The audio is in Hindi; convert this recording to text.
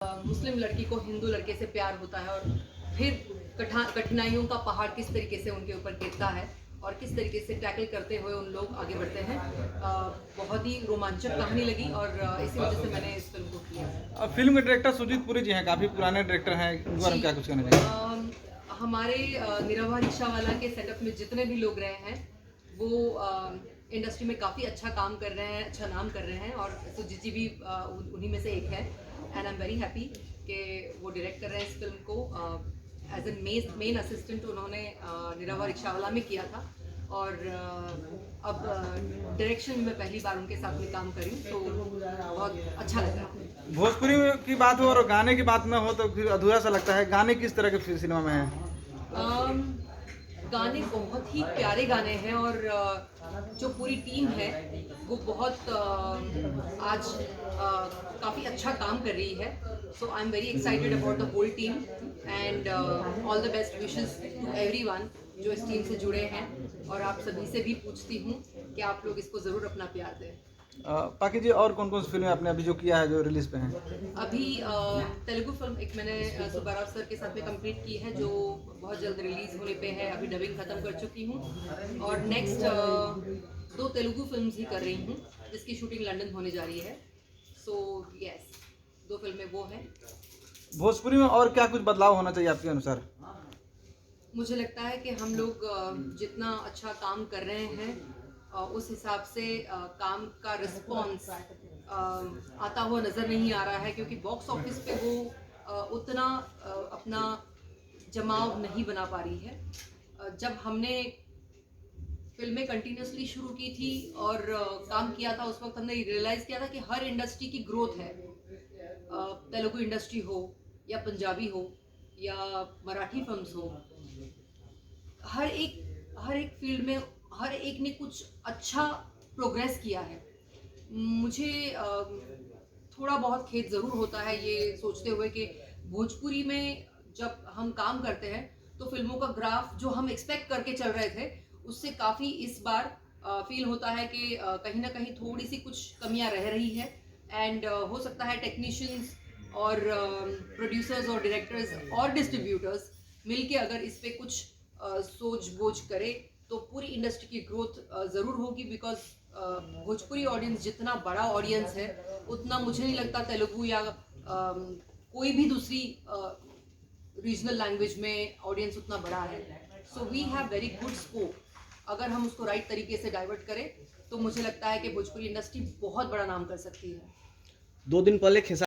मुस्लिम लड़की को हिंदू लड़के से प्यार होता है और फिर कठिनाइयों का पहाड़ किस तरीके से उनके ऊपर गिरता है और किस तरीके से टैकल करते हुए उन लोग आगे बढ़ते हैं। बहुत ही रोमांचक कहानी लगी और इसी वजह से मैंने इस फिल्म को किया। फिल्म के डायरेक्टर सुजीत पुरी जी हैं, काफ़ी पुराने डायरेक्टर हैं, उनके बारे में क्या कुछ कहना चाहिए? हमारे निरहुआ रिक्शावाला के सेटअप में जितने भी लोग रहे हैं वो इंडस्ट्री में काफ़ी अच्छा काम कर रहे हैं, अच्छा नाम कर रहे हैं और सुजीत जी भी उन्हीं में से एक है। And I am very happy कि वो डायरेक्ट कर रहे हैं इस फिल्म को। एज ए मेन असिस्टेंट उन्होंने निरहुआ रिक्शावाला में किया था और अब डायरेक्शन में पहली बार उनके साथ में काम करी तो बहुत अच्छा लग रहा है। भोजपुरी की बात हो और गाने की बात में हो तो फिर अधूरा सा लगता है। गाने किस तरह के सिनेमा में हैं? गाने बहुत ही प्यारे गाने हैं और जो पूरी टीम है वो बहुत आज काफ़ी अच्छा काम कर रही है। So I am very excited about the whole team and all the best wishes to everyone जो इस टीम से जुड़े हैं और आप सभी से भी पूछती हूँ कि आप लोग इसको ज़रूर अपना प्यार दें। बाकी जी और कौन कौन सी फिल्में आपने अभी जो किया है जो रिलीज पे हैं? अभी तेलुगु फिल्म एक मैंने सुब्बाराव सर के साथ में कंप्लीट की है जो बहुत जल्द रिलीज होने पे है। अभी डबिंग खत्म कर चुकी हूँ और नेक्स्ट 2 तेलुगु फिल्म्स ही कर रही हूँ जिसकी शूटिंग लंदन होने जा रही है। सो यस 2 फिल्में वो हैं। भोजपुरी में और क्या कुछ बदलाव होना चाहिए आपके अनुसार? मुझे लगता है कि हम लोग जितना अच्छा काम कर रहे हैं उस हिसाब से काम का रिस्पॉन्स आता हुआ नज़र नहीं आ रहा है क्योंकि बॉक्स ऑफिस पे वो उतना अपना जमाव नहीं बना पा रही है। जब हमने फिल्में कंटिन्यूसली शुरू की थी और काम किया था उस वक्त हमने रियलाइज़ किया था कि हर इंडस्ट्री की ग्रोथ है। तेलुगु इंडस्ट्री हो या पंजाबी हो या मराठी फिल्म्स हो, हर एक फील्ड में हर एक ने कुछ अच्छा प्रोग्रेस किया है। मुझे थोड़ा बहुत खेद ज़रूर होता है ये सोचते हुए कि भोजपुरी में जब हम काम करते हैं तो फिल्मों का ग्राफ जो हम एक्सपेक्ट करके चल रहे थे उससे काफ़ी इस बार फील होता है कि कहीं ना कहीं थोड़ी सी कुछ कमियां रह रही है। एंड हो सकता है टेक्नीशियंस और प्रोड्यूसर्स और डायरेक्टर्स और डिस्ट्रीब्यूटर्स मिलके अगर इस पे कुछ सोच बोझ करे तो पूरी इंडस्ट्री की ग्रोथ ज़रूर होगी। बिकॉज भोजपुरी ऑडियंस जितना बड़ा ऑडियंस है उतना मुझे नहीं लगता तेलुगु या कोई भी दूसरी रीजनल लैंग्वेज में ऑडियंस उतना बड़ा है। So we have very good scope. अगर हम उसको राइट तरीके से डाइवर्ट करें तो मुझे लगता है कि भोजपुरी इंडस्ट्री बहुत बड़ा नाम कर सकती है। 2 दिन पहले